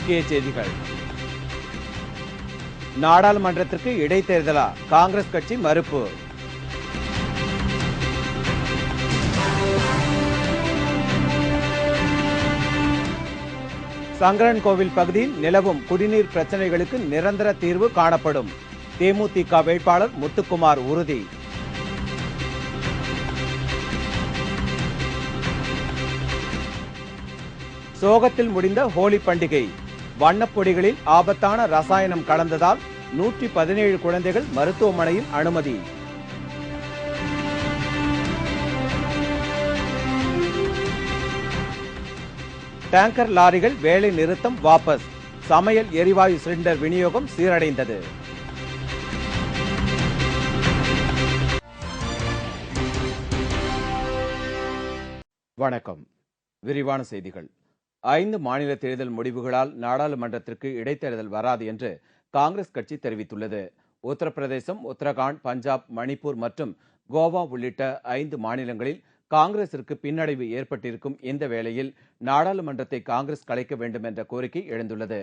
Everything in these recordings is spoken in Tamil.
முக்கிய செய்திகள். நாடாளுமன்றத்திற்கு இடைத்தேர்தலா? காங்கிரஸ் கட்சி மறுப்பு. சங்கரன்கோவில் பகுதியில் நிலவும் குடிநீர் பிரச்சனைகளுக்கு நிரந்தர தீர்வு காணப்படும். தேமுதிக வேட்பாளர் முத்துக்குமார் உறுதி. சோகத்தில் முடிந்த ஹோலி பண்டிகை. வண்ணப்பொடிகளில் ஆபத்தான ரசாயனம் கலந்ததால் 117 குழந்தைகள் மருத்துவமனையில் அனுமதி. டேங்கர் லாரிகள் வேலை நிறுத்தம் வாபஸ். சமையல் எரிவாயு சிலிண்டர் விநியோகம் சீரடைந்தது. வணக்கம். விரிவான செய்திகள். 5 மாநில தேர்தல் முடிவுகளால் நாடாளுமன்றத்திற்கு இடைத்தேர்தல் வராது என்று காங்கிரஸ் கட்சி தெரிவித்துள்ளது. உத்தரப்பிரதேசம், உத்தரகாண்ட், பஞ்சாப், மணிப்பூர் மற்றும் கோவா உள்ளிட்ட 5 மாநிலங்களில் காங்கிரசிற்கு பின்னடைவு ஏற்பட்டிருக்கும் இந்த வேளையில் நாடாளுமன்றத்தை காங்கிரஸ் கலைக்க வேண்டும் என்ற கோரிக்கை எழுந்துள்ளது.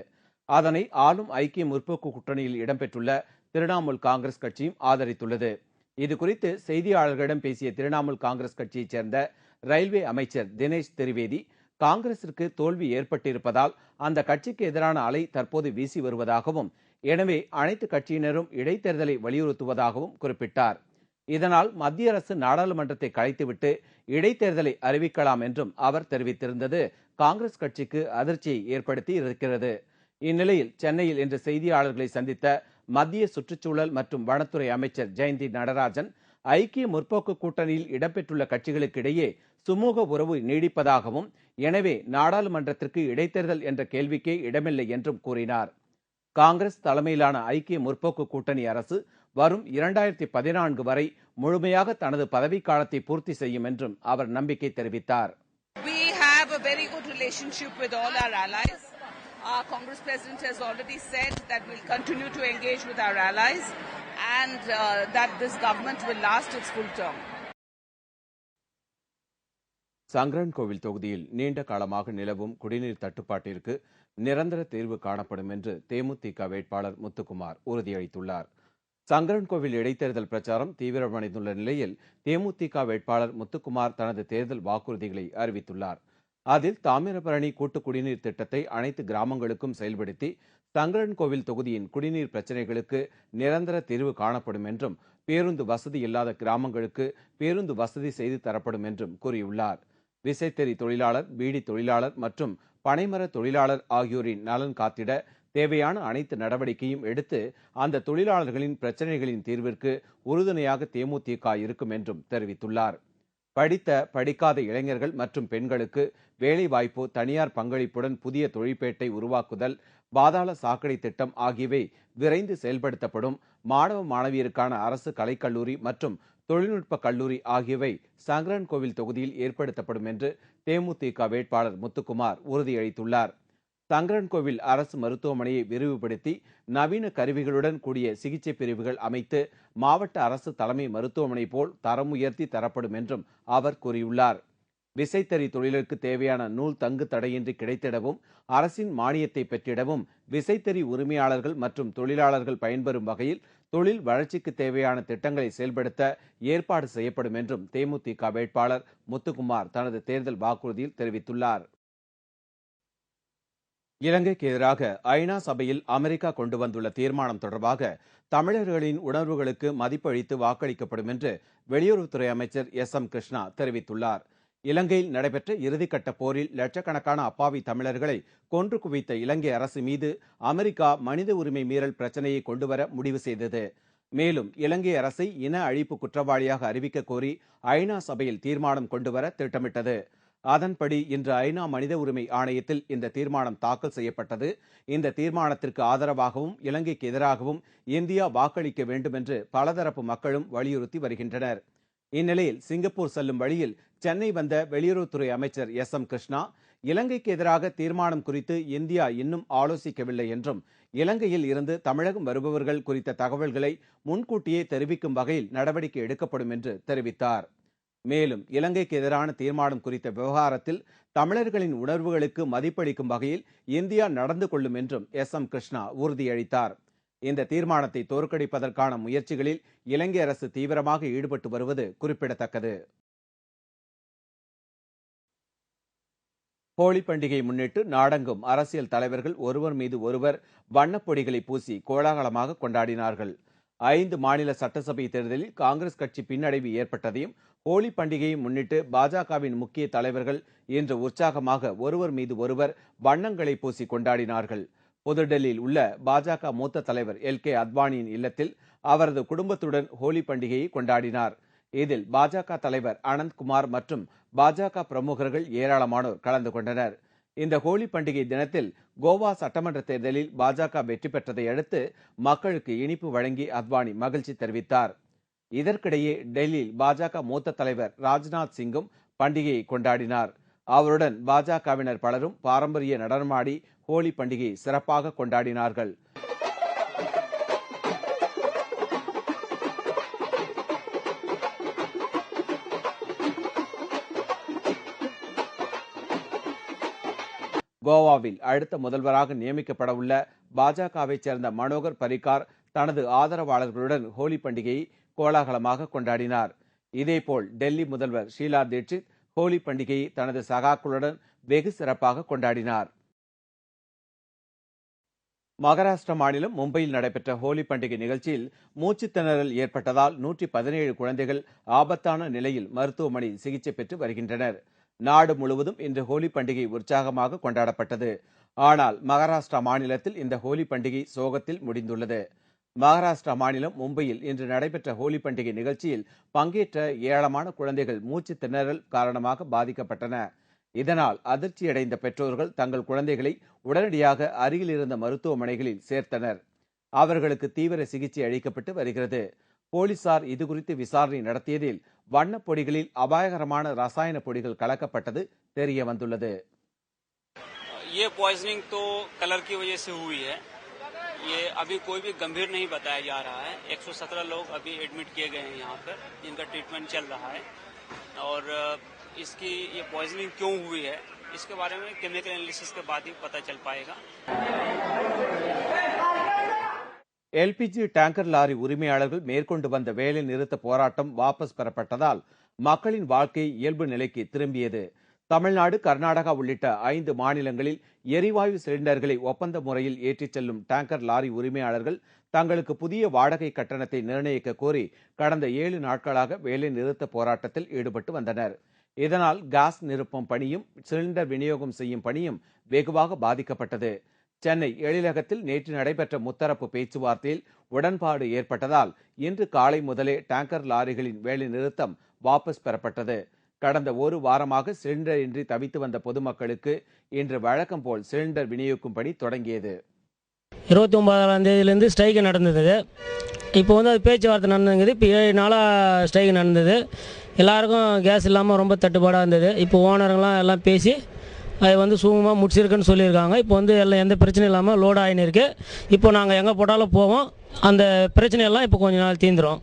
அதனை ஆளும் ஐக்கிய முற்போக்கு கூட்டணியில் இடம்பெற்றுள்ள திரிணாமுல் காங்கிரஸ் கட்சியும் ஆதரித்துள்ளது. இதுகுறித்து செய்தியாளர்களிடம் பேசிய திரிணாமுல் காங்கிரஸ் கட்சியைச் சேர்ந்த ரயில்வே அமைச்சர் தினேஷ் திரிவேதி, காங்கிரசிற்கு தோல்வி ஏற்பட்டிருப்பதால் அந்த கட்சிக்கு எதிரான அலை தற்போது வீசி வருவதாகவும், எனவே அனைத்து கட்சியினரும் இடைத்தேர்தலை வலியுறுத்துவதாகவும் குறிப்பிட்டார். இதனால் மத்திய அரசு நாடாளுமன்றத்தை கலைத்துவிட்டு இடைத்தேர்தலை அறிவிக்கலாம் என்றும் அவர் தெரிவித்திருந்தது காங்கிரஸ் கட்சிக்கு அதிர்ச்சியை ஏற்படுத்தி இருக்கிறது. இந்நிலையில் சென்னையில் இன்று செய்தியாளர்களை சந்தித்த மத்திய சுற்றுச்சூழல் மற்றும் வனத்துறை அமைச்சர் ஜெயந்தி நடராஜன், ஐக்கிய முற்போக்கு கூட்டணியில் இடம்பெற்றுள்ள கட்சிகளுக்கிடையே சுமூக உறவு நீடிப்பதாகவும், எனவே நாடாளுமன்றத்திற்கு இடைத்தேர்தல் என்ற கேள்விக்கே இடமில்லை என்றும் கூறினார். காங்கிரஸ் தலைமையிலான ஐக்கிய முற்போக்கு கூட்டணி அரசு வரும் 2014 வரை முழுமையாக தனது பதவிக்காலத்தை பூர்த்தி செய்யும் என்றும் அவர் நம்பிக்கை தெரிவித்தார். We have a very good relationship with all our allies. Our Congress President has already said that we'll continue to engage with our allies and that this government will last its full term. Sankarankovil தொகுதியில் நீண்ட காலமாக நிலவும் குடிநீர் தட்டுப்பாட்டிற்கு நிரந்தர தீர்வு காணப்படும் என்று தேமுதிக வேட்பாளர் முத்துக்குமார் உறுதியளித்துள்ளார். சங்கரன்கோவில் இடைத்தேர்தல் பிரச்சாரம் தீவிரமடைந்துள்ள நிலையில் தேமுதிக வேட்பாளர் முத்துக்குமார் தனது தேர்தல் வாக்குறுதிகளை அறிவித்துள்ளார். அதில் தாமிரபரணி கூட்டு குடிநீர் திட்டத்தை அனைத்து கிராமங்களுக்கும் செயல்படுத்தி சங்கரன்கோவில் தொகுதியின் குடிநீர் பிரச்சினைகளுக்கு நிரந்தர தீர்வு காணப்படும் என்றும், பேருந்து வசதி இல்லாத கிராமங்களுக்கு பேருந்து வசதி செய்து தரப்படும் என்றும் கூறியுள்ளார். விசைத்தறி தொழிலாளர், பீடி தொழிலாளர் மற்றும் பனைமர தொழிலாளர் ஆகியோரின் நலன் காத்திட தேவையான அனைத்து நடவடிக்கையும் எடுத்து அந்த தொழிலாளர்களின் பிரச்சனைகளின் தீர்விற்கு உறுதுணையாக தேமுதிக இருக்கும் என்றும் தெரிவித்துள்ளார். படித்த படிக்காத இளைஞர்கள் மற்றும் பெண்களுக்கு வேலைவாய்ப்பு, தனியார் பங்களிப்புடன் புதிய தொழிற்பேட்டை உருவாக்குதல், பாதாள சாக்கடை திட்டம் ஆகியவை விரைந்து செயல்படுத்தப்படும். மாணவ மாணவியருக்கான அரசு கலைக்கல்லூரி மற்றும் தொழில்நுட்ப கல்லூரி ஆகியவை சங்கரன்கோவில் தொகுதியில் ஏற்படுத்தப்படும் என்று தேமுதிக வேட்பாளர் முத்துக்குமார் உறுதியளித்துள்ளார். சங்கரன்கோவில் அரசு மருத்துவமனையை விரிவுபடுத்தி நவீன கருவிகளுடன் கூடிய சிகிச்சை பிரிவுகள் அமைத்து மாவட்ட அரசு தலைமை மருத்துவமனை போல் தரம் உயர்த்தி தரப்படும் என்றும் அவர் கூறியுள்ளார். விசைத்தறி தொழிலுக்கு தேவையான நூல் தங்கு தடையின்றி கிடைத்திடவும், அரசின் மானியத்தை பெற்றிடவும், விசைத்தறி உரிமையாளர்கள் மற்றும் தொழிலாளர்கள் பயன்பெறும் வகையில் தொழில் வளர்ச்சிக்கு தேவையான திட்டங்களை செயல்படுத்த ஏற்பாடு செய்யப்படும் என்றும் தேமுதிக வேட்பாளர் முத்துக்குமார் தனது தேர்தல் வாக்குறுதியில் தெரிவித்துள்ளார். இலங்கைக்கு எதிராக ஐநா சபையில் அமெரிக்கா கொண்டு வந்துள்ள தீர்மானம் தொடர்பாக தமிழர்களின் உணர்வுகளுக்கு மதிப்பளித்து வாக்களிக்கப்படும் என்று வெளியுறவுத்துறை அமைச்சர் எஸ்.எம். கிருஷ்ணா தெரிவித்துள்ளார். இலங்கையில் நடைபெற்ற இறுதிக்கட்ட போரில் லட்சக்கணக்கான அப்பாவி தமிழர்களை கொன்று குவித்த இலங்கை அரசு மீது அமெரிக்கா மனித உரிமை மீறல் பிரச்சனையை கொண்டுவர முடிவு செய்தது. மேலும் இலங்கை அரசை இன அழிப்பு குற்றவாளியாக அறிவிக்க கோரி ஐநா சபையில் தீர்மானம் கொண்டுவர திட்டமிட்டது. அதன்படி இன்று ஐநா மனித உரிமை ஆணையத்தில் இந்த தீர்மானம் தாக்கல் செய்யப்பட்டது. இந்த தீர்மானத்திற்கு ஆதரவாகவும் இலங்கைக்கு எதிராகவும் இந்தியா வாக்களிக்க வேண்டும் என்று பலதரப்பு மக்களும் வலியுறுத்தி வருகின்றனர். இந்நிலையில் சிங்கப்பூர் செல்லும் வழியில் சென்னை வந்த வெளியுறவுத்துறை அமைச்சர் எஸ்.எம். கிருஷ்ணா, இலங்கைக்கு எதிராக தீர்மானம் குறித்து இந்தியா இன்னும் ஆலோசிக்கவில்லை என்றும், இலங்கையில் இருந்து தமிழகம் வருபவர்கள் குறித்த தகவல்களை முன்கூட்டியே தெரிவிக்கும் வகையில் நடவடிக்கை எடுக்கப்படும் என்று தெரிவித்தார். மேலும் இலங்கைக்கு எதிரான தீர்மானம் குறித்த விவகாரத்தில் தமிழர்களின் உணர்வுகளுக்கு மதிப்பளிக்கும் வகையில் இந்தியா நடந்து கொள்ளும் என்றும் எஸ்.எம். கிருஷ்ணா உறுதியளித்தார். இந்த தீர்மானத்தை தோற்கடிப்பதற்கான முயற்சிகளில் இலங்கை அரசு தீவிரமாக ஈடுபட்டு வருவது குறிப்பிடத்தக்கது. ஹோலி பண்டிகையை முன்னிட்டு நாடெங்கும் அரசியல் தலைவர்கள் ஒருவர் மீது ஒருவர் வண்ணப்பொடிகளை பூசி கோலாகலமாக கொண்டாடினார்கள். 5 மாநில சட்டசபை தேர்தலில் காங்கிரஸ் கட்சி பின்னடைவு ஏற்பட்டதையும் ஹோலி பண்டிகையை முன்னிட்டு பாஜகவின் முக்கிய தலைவர்கள் இன்று உற்சாகமாக ஒருவர் மீது ஒருவர் வண்ணங்களை பூசி கொண்டாடினார்கள். புதுடெல்லியில் உள்ள பாஜக மூத்த தலைவர் எல்.கே. அத்வானியின் இல்லத்தில் அவரது குடும்பத்துடன் ஹோலி பண்டிகையை கொண்டாடினார். இதில் பாஜக தலைவர் அனந்த்குமார் மற்றும் பாஜக பிரமுகர்கள் ஏராளமானோர் கலந்து கொண்டனர். இந்த ஹோலி பண்டிகை தினத்தில் கோவா சட்டமன்ற தேர்தலில் பாஜக வெற்றி பெற்றதை அடுத்து மக்களுக்கு இனிப்பு வழங்கி அத்வானி மகிழ்ச்சி தெரிவித்தார். இதற்கிடையே டெல்லியில் பாஜக மூத்த தலைவர் ராஜ்நாத் சிங்கும் பண்டிகையை கொண்டாடினார். அவருடன் பாஜகவினர் பலரும் பாரம்பரிய நடனமாடி ஹோலி பண்டிகையை சிறப்பாக கொண்டாடினார்கள். கோவாவில் அடுத்த முதல்வராக நியமிக்கப்பட உள்ள பாஜகவை சேர்ந்த மனோகர் பரிக்கார் தனது ஆதரவாளர்களுடன் ஹோலி பண்டிகையை கோலாகலமாக கொண்டாடினார். இதேபோல் டெல்லி முதல்வர் ஷீலா தீட்சித் ஹோலி பண்டிகையை தனது சகாக்களுடன் வெகு சிறப்பாக கொண்டாடினார். மகாராஷ்டிரா மாநிலம் மும்பையில் நடைபெற்ற ஹோலி பண்டிகை நிகழ்ச்சியில் மூச்சுத் திணறல் ஏற்பட்டதால் 117 குழந்தைகள் ஆபத்தான நிலையில் மருத்துவமனையில் சிகிச்சை பெற்று வருகின்றனர். நாடு முழுவதும் இன்று ஹோலி பண்டிகை உற்சாகமாக கொண்டாடப்பட்டது. ஆனால் மகாராஷ்டிரா மாநிலத்தில் இந்த ஹோலி பண்டிகை சோகத்தில் முடிந்துள்ளது. மகாராஷ்டிரா மாநிலம் மும்பையில் இன்று நடைபெற்ற ஹோலி பண்டிகை நிகழ்ச்சியில் பங்கேற்ற ஏராளமான குழந்தைகள் மூச்சு திணறல் காரணமாக பாதிக்கப்பட்டன. இதனால் அதிர்ச்சியடைந்த பெற்றோர்கள் தங்கள் குழந்தைகளை உடனடியாக அருகில் இருந்த மருத்துவமனைகளில் சேர்த்தனர். அவர்களுக்கு தீவிர சிகிச்சை அளிக்கப்பட்டு வருகிறது. போலீசார் இதுகுறித்து விசாரணை நடத்தியதில் வண்ணப் பொடிகளில் அபாயகரமான ரசாயன பொடிகள் கலக்கப்பட்டது தெரிய வந்துள்ளது. ये पॉइजनिंग तो कलर की वजह से हुई है। ये अभी कोई भी गंभीर नहीं बताया जा रहा है। 117 लोग अभी एडमिट किए गए हैं यहाँ पर, जिनका ट्रीटमेंट चल रहा है। और इसकी ये पॉइजनिंग क्यों हुई है इसके बारे में केमिकल एनालिसिस के बाद ही पता चल पाएगा. எல்பிஜி டேங்கர் லாரி உரிமையாளர்கள் மேற்கொண்டு வந்த வேலை நிறுத்த போராட்டம் வாபஸ் பெறப்பட்டதால் மக்களின் வாழ்க்கை இயல்பு நிலைக்கு திரும்பியது. தமிழ்நாடு, கர்நாடகா உள்ளிட்ட 5 மாநிலங்களில் எரிவாயு சிலிண்டர்களை ஒப்பந்த முறையில் ஏற்றிச் செல்லும் டேங்கர் லாரி உரிமையாளர்கள் தங்களுக்கு புதிய வாடகை கட்டணத்தை நிர்ணயிக்க கோரி கடந்த 7 நாட்களாக வேலை நிறுத்த போராட்டத்தில் ஈடுபட்டு வந்தனர். இதனால் கேஸ் நிரப்பும் பணியும் சிலிண்டர் விநியோகம் செய்யும் பணியும் வெகுவாக பாதிக்கப்பட்டது. சென்னை எழிலகத்தில் நேற்று நடைபெற்ற முத்தரப்பு பேச்சுவார்த்தையில் உடன்பாடு ஏற்பட்டதால் இன்று காலை முதலே டேங்கர் லாரிகளின் வேலை நிறுத்தம் வாபஸ் பெறப்பட்டது. கடந்த ஒரு வாரமாக சிலிண்டர் இன்றி தவித்து வந்த பொதுமக்களுக்கு இன்று வழக்கம் போல் சிலிண்டர் விநியோகிக்கும் பணி தொடங்கியது. 29ஆம் தேதியிலேருந்து ஸ்ட்ரைக்கு நடந்தது. இப்போ அது பேச்சுவார்த்தை நடந்தது. இப்போ 7 நாளாக ஸ்ட்ரைக்கு நடந்தது. எல்லாருக்கும் கேஸ் இல்லாமல் ரொம்ப தட்டுப்பாடாக இருந்தது. இப்போ ஓனருங்களாம் எல்லாம் பேசி அது சுகமாக முடிச்சிருக்குன்னு சொல்லியிருக்காங்க. இப்போ எல்லாம் எந்த பிரச்சனையும் இல்லாமல் லோட் ஆகின்னு இருக்குது. இப்போ நாங்கள் எங்கே போட்டாலும் போவோம். அந்த பிரச்சனையெல்லாம் இப்போ கொஞ்ச நாள் தீர்ந்துடும்.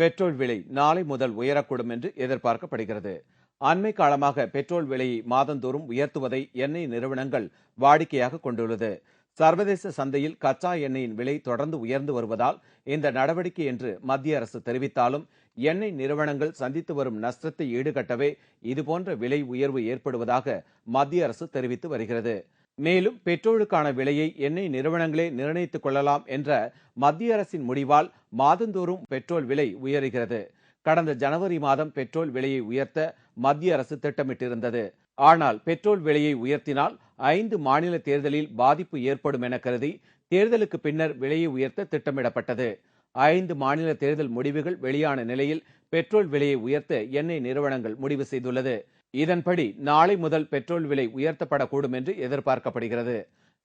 பெட்ரோல் விலை நாளை முதல் உயரக்கூடும் என்று எதிர்பார்க்கப்படுகிறது. அண்மை காலமாக பெட்ரோல் விலையை மாதந்தோறும் உயர்த்துவதை எண்ணெய் நிறுவனங்கள் வாடிக்கையாக கொண்டுள்ளது. சர்வதேச சந்தையில் கச்சா எண்ணெயின் விலை தொடர்ந்து உயர்ந்து வருவதால் இந்த நடவடிக்கை என்று மத்திய அரசு தெரிவித்தாலும் எண்ணெய் நிறுவனங்கள் சந்தித்து வரும் நஷ்டத்தை ஈடுகட்டவே இதுபோன்ற விலை உயர்வு ஏற்படுவதாக மத்திய அரசு தெரிவித்து வருகிறது. மேலும் பெட்ரோலுக்கான விலையை எண்ணெய் நிறுவனங்களே நிர்ணயித்துக் கொள்ளலாம் என்ற மத்திய அரசின் முடிவால் மாதந்தோறும் பெட்ரோல் விலை உயர்கிறது. கடந்த ஜனவரி மாதம் பெட்ரோல் விலையை உயர்த்த மத்திய அரசு திட்டமிட்டிருந்தது. ஆனால் பெட்ரோல் விலையை உயர்த்தினால் 5 மாநில தேர்தலில் பாதிப்பு ஏற்படும் என கருதி தேர்தலுக்கு பின்னர் விலையை உயர்த்த திட்டமிடப்பட்டது. 5 மாநில தேர்தல் முடிவுகள் வெளியான நிலையில் பெட்ரோல் விலையை உயர்த்த எண்ணெய் நிறுவனங்கள் முடிவு செய்துள்ளது. இதன்படி நாளை முதல் பெட்ரோல் விலை உயர்த்தப்படக்கூடும் என்று எதிர்பார்க்கப்படுகிறது.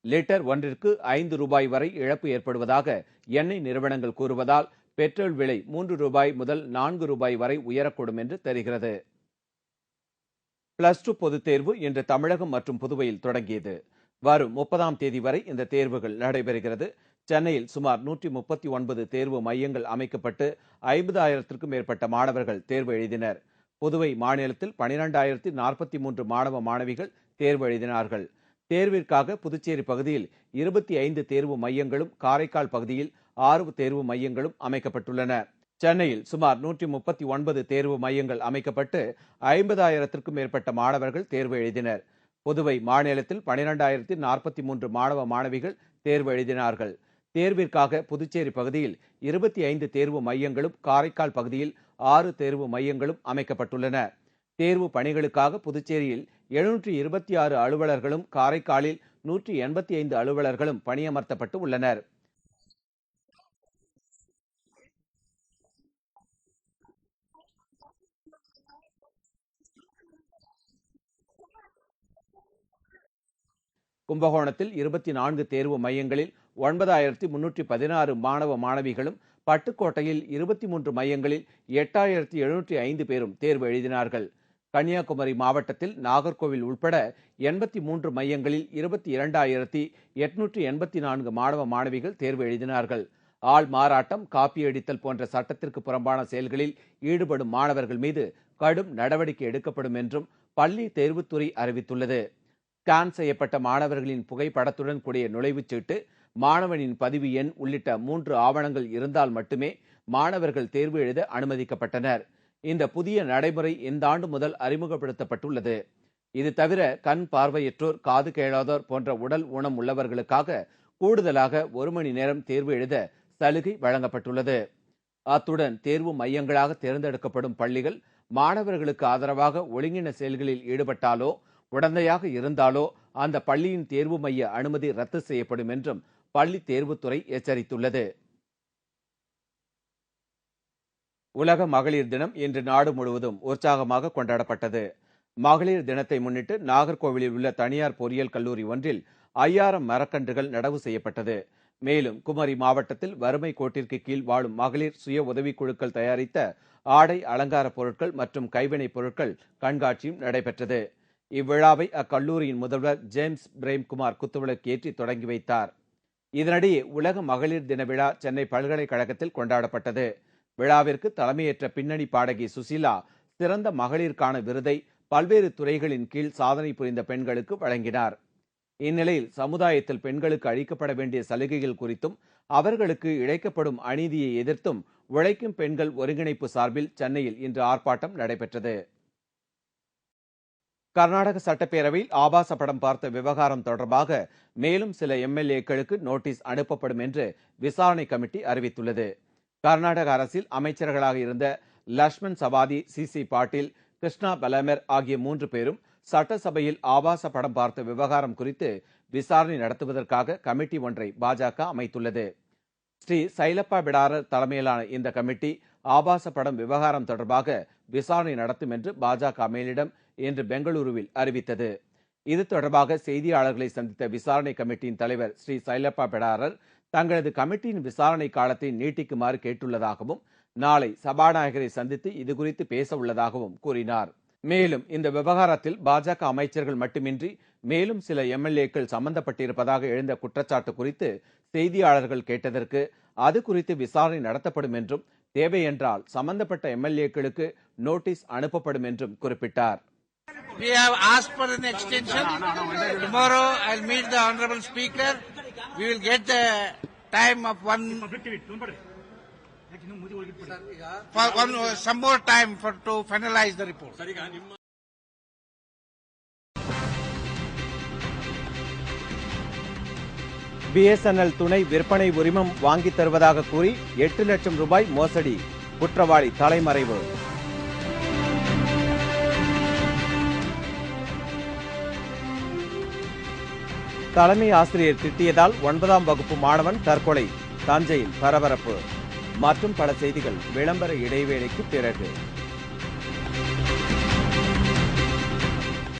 லிட்டர் ஒன்றிற்கு 5 ரூபாய் வரை இழப்பு ஏற்படுவதாக எண்ணெய் நிறுவனங்கள் கூறுவதால் பெட்ரோல் விலை 3 ரூபாய் முதல் 4 ரூபாய் வரை உயரக்கூடும் என்று தெரிகிறது. +2 பொதுத் தேர்வு இன்று தமிழகம் மற்றும் புதுவையில் தொடங்கியது. வரும் 30ஆம் தேதி வரை இந்த தேர்வுகள் நடைபெறுகிறது. சென்னையில் சுமார் 139 தேர்வு மையங்கள் அமைக்கப்பட்டு 50,000த்திற்கும் மேற்பட்ட மாணவர்கள் தேர்வு எழுதினர். புதுவை மாநிலத்தில் 12,043 மாணவ மாணவிகள் தேர்வு எழுதினார்கள். தேர்விற்காக புதுச்சேரி பகுதியில் 25 தேர்வு மையங்களும், காரைக்கால் பகுதியில் 6 தேர்வு மையங்களும் அமைக்கப்பட்டுள்ளன. சென்னையில் சுமார் 139 தேர்வு மையங்கள் அமைக்கப்பட்டு 50,000த்திற்கும் மேற்பட்ட மாணவர்கள் தேர்வு எழுதினர். புதுவை மாநிலத்தில் 12,043 மாணவ மாணவிகள் தேர்வு எழுதினார்கள். தேர்விற்காக புதுச்சேரி பகுதியில் 25 தேர்வு மையங்களும், காரைக்கால் பகுதியில் 6 தேர்வு மையங்களும் அமைக்கப்பட்டுள்ளன. தேர்வு பணிகளுக்காக புதுச்சேரியில் 726 அலுவலர்களும், காரைக்காலில் 185 அலுவலர்களும் பணியமர்த்தப்பட்டு உள்ளனர். கும்பகோணத்தில் 24 தேர்வு மையங்களில் 9,316 மாணவ மாணவிகளும், பட்டுக்கோட்டையில் 23 மையங்களில் 8,705 பேரும் தேர்வு எழுதினார்கள். கன்னியாகுமரி மாவட்டத்தில் நாகர்கோவில் உட்பட 83 மையங்களில் 22,884 மாணவ மாணவிகள் தேர்வு எழுதினார்கள். ஆள் மாறாட்டம், காப்பியடித்தல் போன்ற சட்டத்திற்கு புறம்பான செயல்களில் ஈடுபடும் மாணவர்கள் மீது கடும் நடவடிக்கை எடுக்கப்படும் என்றும் பள்ளி தேர்வுத்துறை அறிவித்துள்ளது. ஸ்கேன் செய்யப்பட்ட மாணவர்களின் புகைப்படத்துடன் கூடிய நுழைவுச்சீட்டு, மாணவனின் பதிவு எண் உள்ளிட்ட 3 ஆவணங்கள் இருந்தால் மட்டுமே மாணவர்கள் தேர்வு எழுத அனுமதிக்கப்பட்டனர். இந்த புதிய நடைமுறை இந்த ஆண்டு முதல் அறிமுகப்படுத்தப்பட்டுள்ளது. இது தவிர கண் பார்வையற்றோர், காது கேளாதோர் போன்ற உடல் ஊனம் உள்ளவர்களுக்காக கூடுதலாக 1 மணி நேரம் தேர்வு எழுத சலுகை வழங்கப்பட்டுள்ளது. அத்துடன் தேர்வு மையங்களாக தேர்ந்தெடுக்கப்படும் பள்ளிகள் மாணவர்களுக்கு ஆதரவாக ஒழுங்கின செயல்களில் ஈடுபட்டாலோ, உடந்தையாக இருந்தாலோ அந்த பள்ளியின் தேர்வு மைய அனுமதி ரத்து செய்யப்படும் என்றும் பள்ளி தேர்வுத்துறை எச்சரித்துள்ளது. உலக மகளிர் தினம் இன்று நாடு முழுவதும் உற்சாகமாக கொண்டாடப்பட்டது. மகளிர் தினத்தை முன்னிட்டு நாகர்கோவிலில் உள்ள தனியார் பொறியியல் கல்லூரி ஒன்றில் 5000 மரக்கன்றுகள் நடவு செய்யப்பட்டது. மேலும் குமரி மாவட்டத்தில் வறுமை கோட்டிற்கு கீழ் வாழும் மகளிர் சுய உதவிக்குழுக்கள் தயாரித்த ஆடை, அலங்கார பொருட்கள் மற்றும் கைவினைப் பொருட்கள் கண்காட்சியும் நடைபெற்றது. இவ்விழாவை அக்கல்லூரியின் முதல்வர் ஜேம்ஸ் பிரேம்குமார் குத்துவிளக்கு ஏற்றி தொடங்கி வைத்தார். இதனிடையே உலக மகளிர் தின விழா சென்னை பல்கலைக்கழகத்தில் கொண்டாடப்பட்டது. விழாவிற்கு தலைமையேற்ற பின்னணி பாடகி சுசீலா சிறந்த மகளிருக்கான விருதை பல்வேறு துறைகளின் கீழ் சாதனை புரிந்த பெண்களுக்கு வழங்கினார். இந்நிலையில் சமுதாயத்தில் பெண்களுக்கு அளிக்கப்பட வேண்டிய சலுகைகள் குறித்தும், அவர்களுக்கு இழைக்கப்படும் அநீதியை எதிர்த்தும் உழைக்கும் பெண்கள் ஒருங்கிணைப்பு சார்பில் சென்னையில் இன்று ஆர்ப்பாட்டம் நடைபெற்றது. கர்நாடக சட்டப்பேரவையில் ஆபாச படம் பார்த்த விவகாரம் தொடர்பாக மேலும் சில எம்எல்ஏக்களுக்கு நோட்டீஸ் அனுப்பப்படும் என்று விசாரணை கமிட்டி அறிவித்துள்ளது. கர்நாடக அரசில் அமைச்சர்களாக இருந்த லட்சுமண் சவாதி, சிசி பாட்டீல், கிருஷ்ணா பலமர் ஆகிய 3 பேரும் சட்டசபையில் ஆபாச படம் பார்த்த விவகாரம் குறித்து விசாரணை நடத்துவதற்காக கமிட்டி ஒன்றை பாஜக அமைத்துள்ளது. ஸ்ரீ சைலப்பா பிடாரர் தலைமையிலான இந்த கமிட்டி ஆபாச படம் விவகாரம் தொடர்பாக விசாரணை நடத்தும் என்று பாஜக மேலிடம் இன்று பெங்களூருவில் அறிவித்தது. இது தொடர்பாக செய்தியாளர்களை சந்தித்த விசாரணை கமிட்டியின் தலைவர் ஸ்ரீ சைலப்பா பிடாரர் தங்களது கமிட்டியின் விசாரணை காலத்தை நீட்டிக்குமாறு கேட்டுள்ளதாகவும், நாளை சபாநாயகரை சந்தித்து இதுகுறித்து பேச உள்ளதாகவும் கூறினார். மேலும் இந்த விவகாரத்தில் பாஜக அமைச்சர்கள் மட்டுமின்றி மேலும் சில எம்எல்ஏக்கள் சம்பந்தப்பட்டிருப்பதாக எழுந்த குற்றச்சாட்டு குறித்து செய்தியாளர்கள் கேட்டதற்கு அது குறித்து விசாரணை நடத்தப்படும் என்றும், தேவையென்றால் சம்பந்தப்பட்ட எம்எல்ஏக்களுக்கு நோட்டீஸ் அனுப்பப்படும் என்றும் குறிப்பிட்டார். We have asked for an extension. Tomorrow I'll meet the Honorable Speaker. We will get the time of some more time to finalize the report. BSNL துணை விற்பனை உரிமம் வாங்கித் தருவதாக கூறி 8 லட்சம் ரூபாய் மோசடி, குற்றவாளி தலைமறைவு. தலைமை ஆசிரியர் திட்டியதால் 9ஆம் வகுப்பு மாணவன் தற்கொலை, தஞ்சையில் பரபரப்பு. மற்றும் பல செய்திகள் விளம்பர இடைவேளைக்கு பிறகு.